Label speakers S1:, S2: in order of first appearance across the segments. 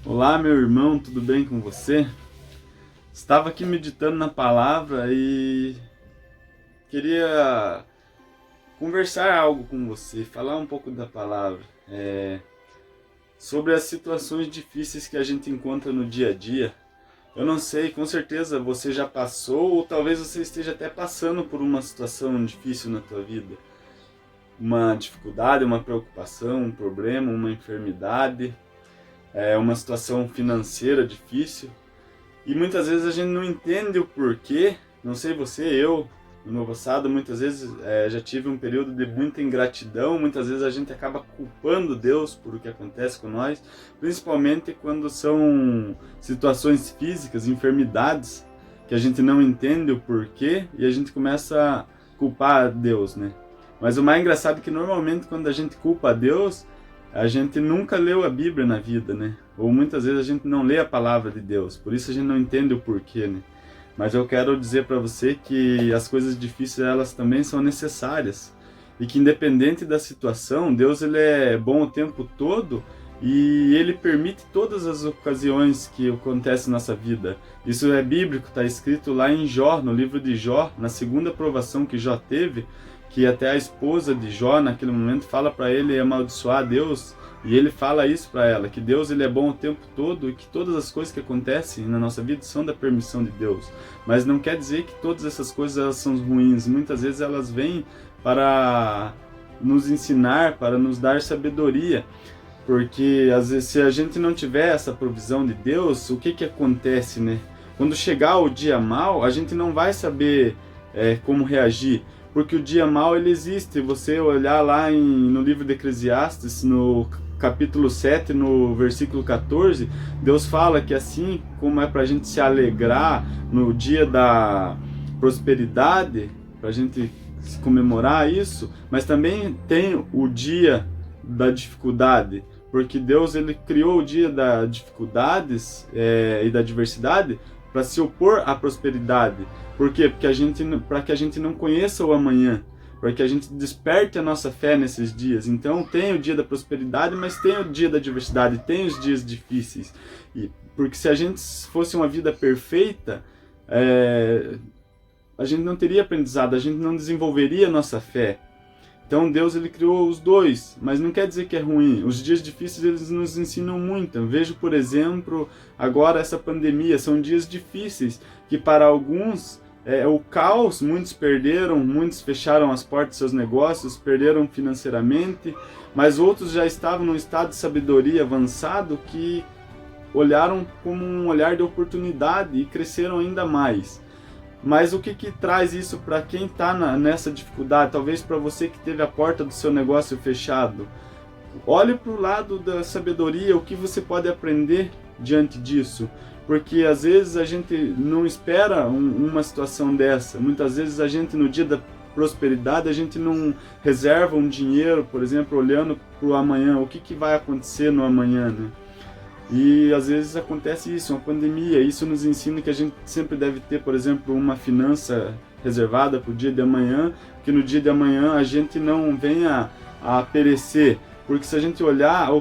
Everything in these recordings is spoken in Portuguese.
S1: Olá, meu irmão, tudo bem com você? Estava aqui meditando na palavra e queria conversar algo com você, falar um pouco da palavra, sobre as situações difíceis que a gente encontra no dia a dia. Eu não sei, com certeza você já passou ou talvez você esteja até passando por uma situação difícil na tua vida. Uma dificuldade, uma preocupação, um problema, uma enfermidade, uma situação financeira difícil. E muitas vezes a gente não entende o porquê, não sei você, eu, no meu passado, muitas vezes já tive um período de muita ingratidão, muitas vezes a gente acaba culpando Deus por o que acontece com nós, principalmente quando são situações físicas, enfermidades, que a gente não entende o porquê e a gente começa a culpar Deus, né? Mas o mais engraçado é que normalmente quando a gente culpa a Deus, a gente nunca leu a Bíblia na vida, né? Ou muitas vezes a gente não lê a palavra de Deus, por isso a gente não entende o porquê, né? Mas eu quero dizer para você que as coisas difíceis, elas também são necessárias. E que independente da situação, Deus ele é bom o tempo todo e ele permite todas as ocasiões que acontecem na nossa vida. Isso é bíblico, está escrito lá em Jó, no livro de Jó, na segunda provação que Jó teve, que até a esposa de Jó naquele momento fala para ele amaldiçoar Deus, e ele fala isso para ela, que Deus ele é bom o tempo todo e que todas as coisas que acontecem na nossa vida são da permissão de Deus. Mas não quer dizer que todas essas coisas elas são ruins, muitas vezes elas vêm para nos ensinar, para nos dar sabedoria. Porque às vezes se a gente não tiver essa provisão de Deus, o que acontece, né? Quando chegar o dia mau, a gente não vai saber como reagir. Porque o dia mau ele existe. Você olhar lá no livro de Eclesiastes, no capítulo 7, no versículo 14, Deus fala que assim como é para a gente se alegrar no dia da prosperidade, para a gente comemorar isso, mas também tem o dia da dificuldade, porque Deus ele criou o dia das dificuldades e da adversidade para se opor à prosperidade. Por quê? Para que a gente não conheça o amanhã, para que a gente desperte a nossa fé nesses dias. Então tem o dia da prosperidade, mas tem o dia da adversidade, tem os dias difíceis. Porque se a gente fosse uma vida perfeita, a gente não teria aprendizado, a gente não desenvolveria a nossa fé. Então Deus ele criou os dois, mas não quer dizer que é ruim. Os dias difíceis eles nos ensinam muito. Eu vejo, por exemplo, agora essa pandemia, são dias difíceis que para alguns o caos, muitos perderam, muitos fecharam as portas dos seus negócios, perderam financeiramente, mas outros já estavam num estado de sabedoria avançado que olharam como um olhar de oportunidade e cresceram ainda mais. Mas o que traz isso para quem está nessa dificuldade? Talvez para você que teve a porta do seu negócio fechado. Olhe para o lado da sabedoria, o que você pode aprender diante disso. Porque às vezes a gente não espera uma situação dessa. Muitas vezes a gente no dia da prosperidade, a gente não reserva um dinheiro, por exemplo, olhando para o amanhã. O que vai acontecer no amanhã, né? E às vezes acontece isso, uma pandemia, isso nos ensina que a gente sempre deve ter, por exemplo, uma finança reservada para o dia de amanhã, que no dia de amanhã a gente não venha a perecer, porque se a gente olhar,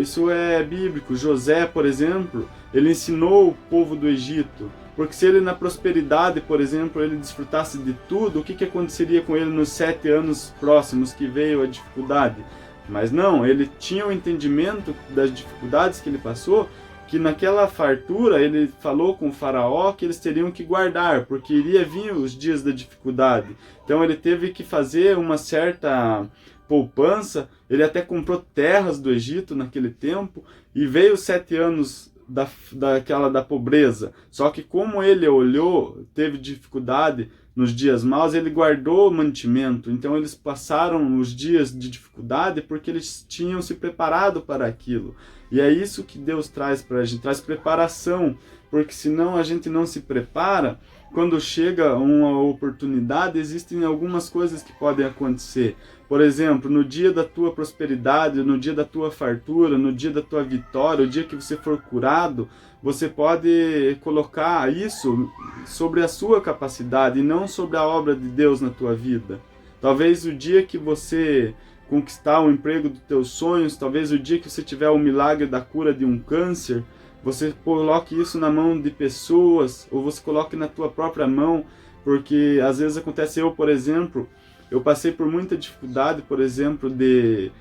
S1: isso é bíblico. José, por exemplo, ele ensinou o povo do Egito, porque se ele na prosperidade, por exemplo, ele desfrutasse de tudo, o que aconteceria com ele nos 7 anos próximos que veio a dificuldade? Mas não, ele tinha o entendimento das dificuldades que ele passou, que naquela fartura ele falou com o faraó que eles teriam que guardar, porque iria vir os dias da dificuldade. Então ele teve que fazer uma certa poupança, ele até comprou terras do Egito naquele tempo, e veio os 7 anos da pobreza. Só que como ele olhou, teve dificuldade nos dias maus, ele guardou o mantimento. Então eles passaram os dias de dificuldade porque eles tinham se preparado para aquilo. E é isso que Deus traz para a gente, traz preparação, porque senão a gente não se prepara. Quando chega uma oportunidade, existem algumas coisas que podem acontecer. Por exemplo, no dia da tua prosperidade, no dia da tua fartura, no dia da tua vitória, o dia que você for curado, você pode colocar isso sobre a sua capacidade e não sobre a obra de Deus na tua vida. Talvez o dia que você conquistar o emprego dos teus sonhos, talvez o dia que você tiver o milagre da cura de um câncer, você coloque isso na mão de pessoas, ou você coloque na tua própria mão, porque às vezes acontece, por exemplo, eu passei por muita dificuldade, por exemplo, de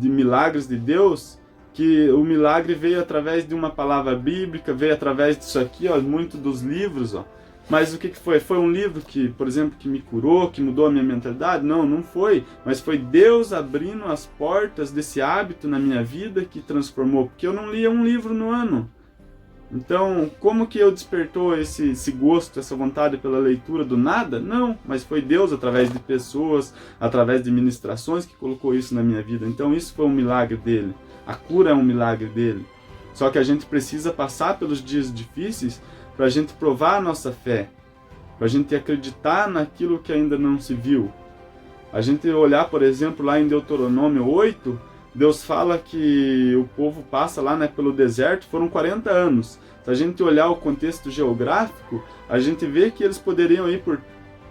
S1: milagres de Deus, que o milagre veio através de uma palavra bíblica, veio através disso aqui, ó, muito dos livros, ó. Mas o que foi? Foi um livro que, por exemplo, que me curou, que mudou a minha mentalidade? Não, não foi. Mas foi Deus abrindo as portas desse hábito na minha vida que transformou. Porque eu não lia um livro no ano. Então, como que eu despertou esse gosto, essa vontade pela leitura do nada? Não, mas foi Deus através de pessoas, através de ministrações que colocou isso na minha vida. Então isso foi um milagre dele. A cura é um milagre dele. Só que a gente precisa passar pelos dias difíceis para a gente provar a nossa fé, para a gente acreditar naquilo que ainda não se viu. A gente olhar, por exemplo, lá em Deuteronômio 8, Deus fala que o povo passa lá, né, pelo deserto, foram 40 anos. Se a gente olhar o contexto geográfico, a gente vê que eles poderiam ir por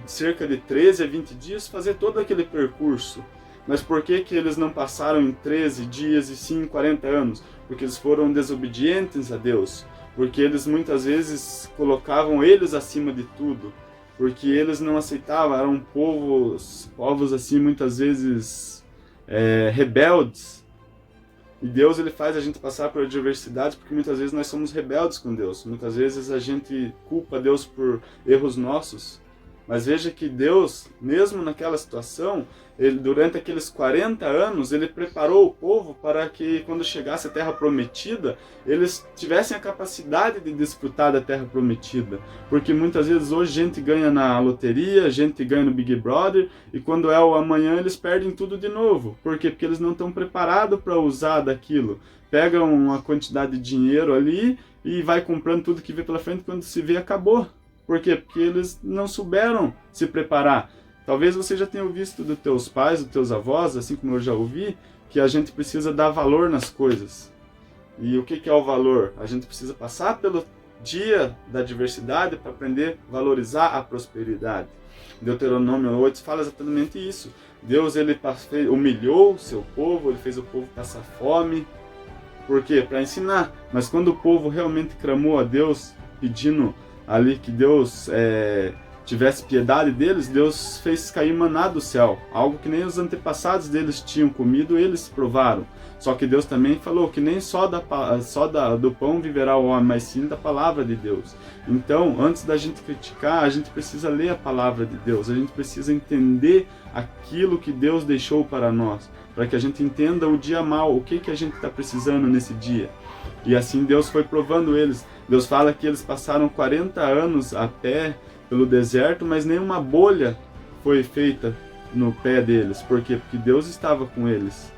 S1: cerca de 13 a 20 dias fazer todo aquele percurso. Mas por que eles não passaram em 13 dias e sim 40 anos? Porque eles foram desobedientes a Deus. Porque eles muitas vezes colocavam eles acima de tudo. Porque eles não aceitavam, eram povos assim muitas vezes rebeldes. E Deus ele faz a gente passar por adversidades porque muitas vezes nós somos rebeldes com Deus. Muitas vezes a gente culpa Deus por erros nossos. Mas veja que Deus, mesmo naquela situação, ele, durante aqueles 40 anos, ele preparou o povo para que quando chegasse a Terra Prometida, eles tivessem a capacidade de desfrutar da Terra Prometida. Porque muitas vezes hoje a gente ganha na loteria, a gente ganha no Big Brother, e quando é o amanhã eles perdem tudo de novo. Por quê? Porque eles não estão preparados para usar daquilo. Pegam uma quantidade de dinheiro ali e vai comprando tudo que vê pela frente, quando se vê acabou. Por quê? Porque eles não souberam se preparar. Talvez você já tenha visto dos teus pais, dos teus avós, assim como eu já ouvi, que a gente precisa dar valor nas coisas. E o que é o valor? A gente precisa passar pelo dia da adversidade para aprender a valorizar a prosperidade. Deuteronômio 8 fala exatamente isso. Deus ele humilhou o seu povo, ele fez o povo passar fome. Por quê? Para ensinar. Mas quando o povo realmente clamou a Deus, pedindo ali que Deus tivesse piedade deles, Deus fez cair maná do céu, algo que nem os antepassados deles tinham comido, eles provaram. Só que Deus também falou que nem só do pão viverá o homem, mas sim da palavra de Deus. Então, antes da gente criticar, a gente precisa ler a palavra de Deus, a gente precisa entender aquilo que Deus deixou para nós, para que a gente entenda o dia mal, o que a gente está precisando nesse dia. E assim Deus foi provando eles. Deus fala que eles passaram 40 anos a pé pelo deserto, mas nenhuma bolha foi feita no pé deles. Por quê? Porque Deus estava com eles.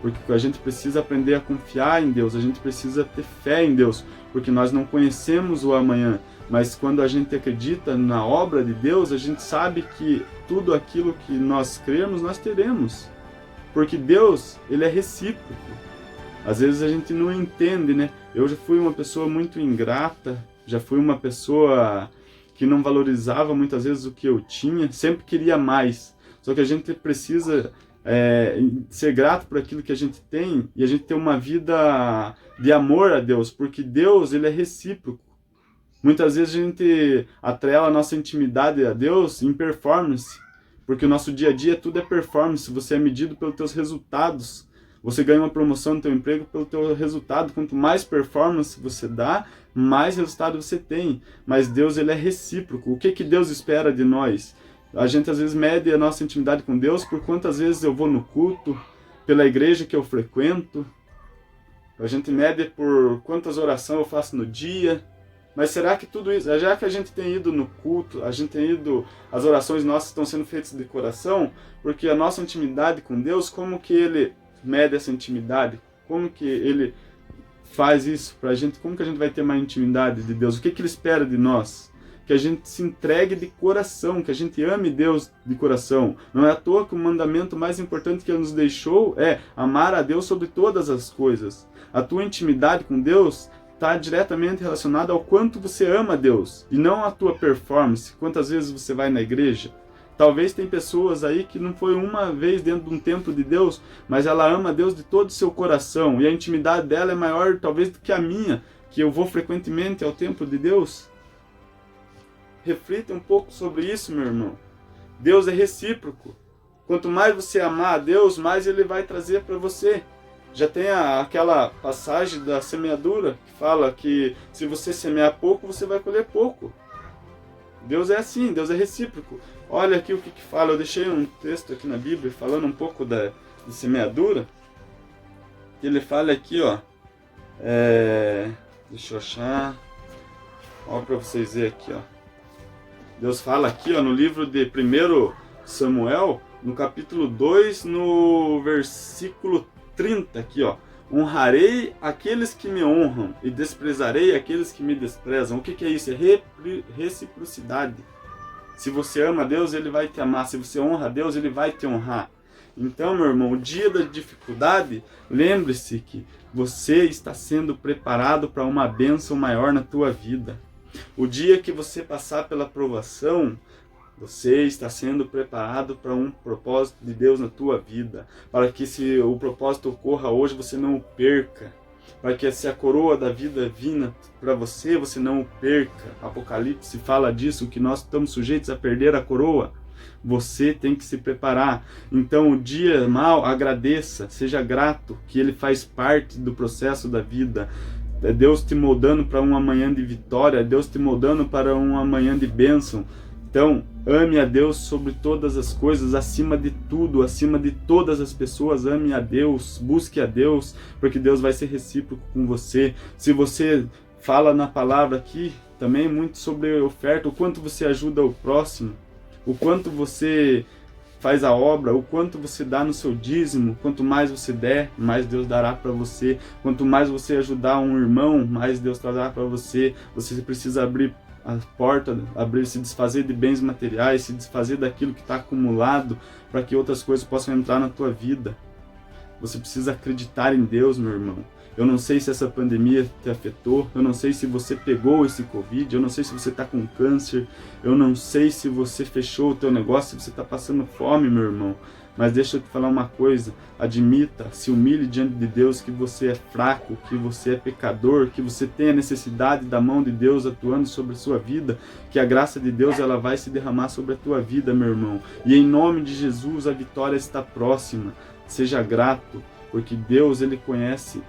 S1: Porque a gente precisa aprender a confiar em Deus, a gente precisa ter fé em Deus, porque nós não conhecemos o amanhã. Mas quando a gente acredita na obra de Deus, a gente sabe que tudo aquilo que nós cremos, nós teremos. Porque Deus, ele é recíproco. Às vezes a gente não entende, né? Eu já fui uma pessoa muito ingrata, já fui uma pessoa que não valorizava muitas vezes o que eu tinha, sempre queria mais. Só que a gente precisa ser grato por aquilo que a gente tem e a gente ter uma vida de amor a Deus, porque Deus ele é recíproco. Muitas vezes a gente atrela a nossa intimidade a Deus em performance, porque o nosso dia a dia tudo é performance, você é medido pelos teus resultados. Você ganha uma promoção no teu emprego pelo teu resultado. Quanto mais performance você dá, mais resultado você tem. Mas Deus ele é recíproco. O que Deus espera de nós? A gente às vezes mede a nossa intimidade com Deus por quantas vezes eu vou no culto, pela igreja que eu frequento. A gente mede por quantas orações eu faço no dia. Mas será que tudo isso, já que a gente tem ido no culto, a gente tem ido, as orações nossas estão sendo feitas de coração, porque a nossa intimidade com Deus, como que ele mede essa intimidade? Como que ele faz isso pra gente? Como que a gente vai ter uma intimidade de Deus? O que ele espera de nós? Que a gente se entregue de coração, que a gente ame Deus de coração. Não é à toa que o mandamento mais importante que ele nos deixou é amar a Deus sobre todas as coisas. A tua intimidade com Deus está diretamente relacionada ao quanto você ama Deus e não a tua performance. Quantas vezes você vai na igreja? Talvez tem pessoas aí que não foi uma vez dentro de um templo de Deus, mas ela ama Deus de todo o seu coração e a intimidade dela é maior talvez do que a minha, que eu vou frequentemente ao templo de Deus? Reflita um pouco sobre isso, meu irmão. Deus é recíproco. Quanto mais você amar a Deus, mais Ele vai trazer para você. Já tem aquela passagem da semeadura que fala que se você semear pouco, você vai colher pouco. Deus é assim, Deus é recíproco. Olha aqui o que fala. Eu deixei um texto aqui na Bíblia falando um pouco de semeadura. Ele fala aqui, ó. Deixa eu achar. Olha para vocês verem aqui, ó. Deus fala aqui, ó, no livro de 1 Samuel, no capítulo 2, no versículo 30, aqui, ó. Honrarei aqueles que me honram e desprezarei aqueles que me desprezam. O que é isso? É reciprocidade. Se você ama a Deus, Ele vai te amar. Se você honra a Deus, Ele vai te honrar. Então, meu irmão, o dia da dificuldade, lembre-se que você está sendo preparado para uma bênção maior na tua vida. O dia que você passar pela provação, você está sendo preparado para um propósito de Deus na tua vida. Para que se o propósito ocorra hoje, você não o perca. Para que se a coroa da vida vinha para você, você não o perca. Apocalipse fala disso, que nós estamos sujeitos a perder a coroa. Você tem que se preparar. Então, o dia mau, agradeça, seja grato, que ele faz parte do processo da vida. É Deus te moldando para um amanhã de vitória, é Deus te moldando para um amanhã de bênção. Então, ame a Deus sobre todas as coisas, acima de tudo, acima de todas as pessoas, ame a Deus, busque a Deus, porque Deus vai ser recíproco com você. Se você fala na palavra aqui, também muito sobre oferta, o quanto você ajuda o próximo, o quanto você faz a obra, o quanto você dá no seu dízimo. Quanto mais você der, mais Deus dará para você. Quanto mais você ajudar um irmão, mais Deus trará para você. Você precisa abrir a porta, se desfazer de bens materiais, se desfazer daquilo que está acumulado, para que outras coisas possam entrar na tua vida. Você precisa acreditar em Deus, meu irmão. Eu não sei se essa pandemia te afetou, eu não sei se você pegou esse Covid, eu não sei se você está com câncer, eu não sei se você fechou o teu negócio, se você está passando fome, meu irmão. Mas deixa eu te falar uma coisa, admita, se humilhe diante de Deus que você é fraco, que você é pecador, que você tem a necessidade da mão de Deus atuando sobre a sua vida, que a graça de Deus ela vai se derramar sobre a tua vida, meu irmão. E em nome de Jesus a vitória está próxima. Seja grato, porque Deus ele conhece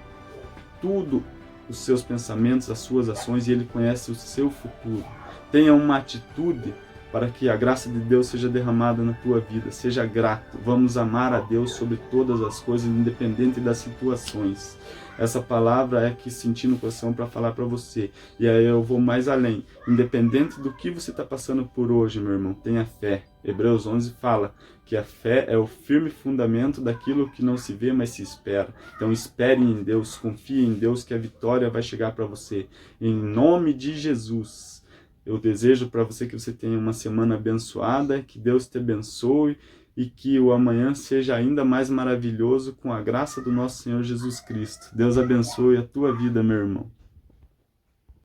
S1: tudo, os seus pensamentos, as suas ações, e Ele conhece o seu futuro. Tenha uma atitude para que a graça de Deus seja derramada na tua vida. Seja grato. Vamos amar a Deus sobre todas as coisas, independente das situações. Essa palavra é que senti no coração para falar para você. E aí eu vou mais além. Independente do que você está passando por hoje, meu irmão, tenha fé. Hebreus 11 fala que a fé é o firme fundamento daquilo que não se vê, mas se espera. Então espere em Deus, confie em Deus que a vitória vai chegar para você. Em nome de Jesus, eu desejo para você que você tenha uma semana abençoada, que Deus te abençoe e que o amanhã seja ainda mais maravilhoso com a graça do nosso Senhor Jesus Cristo. Deus abençoe a tua vida, meu irmão.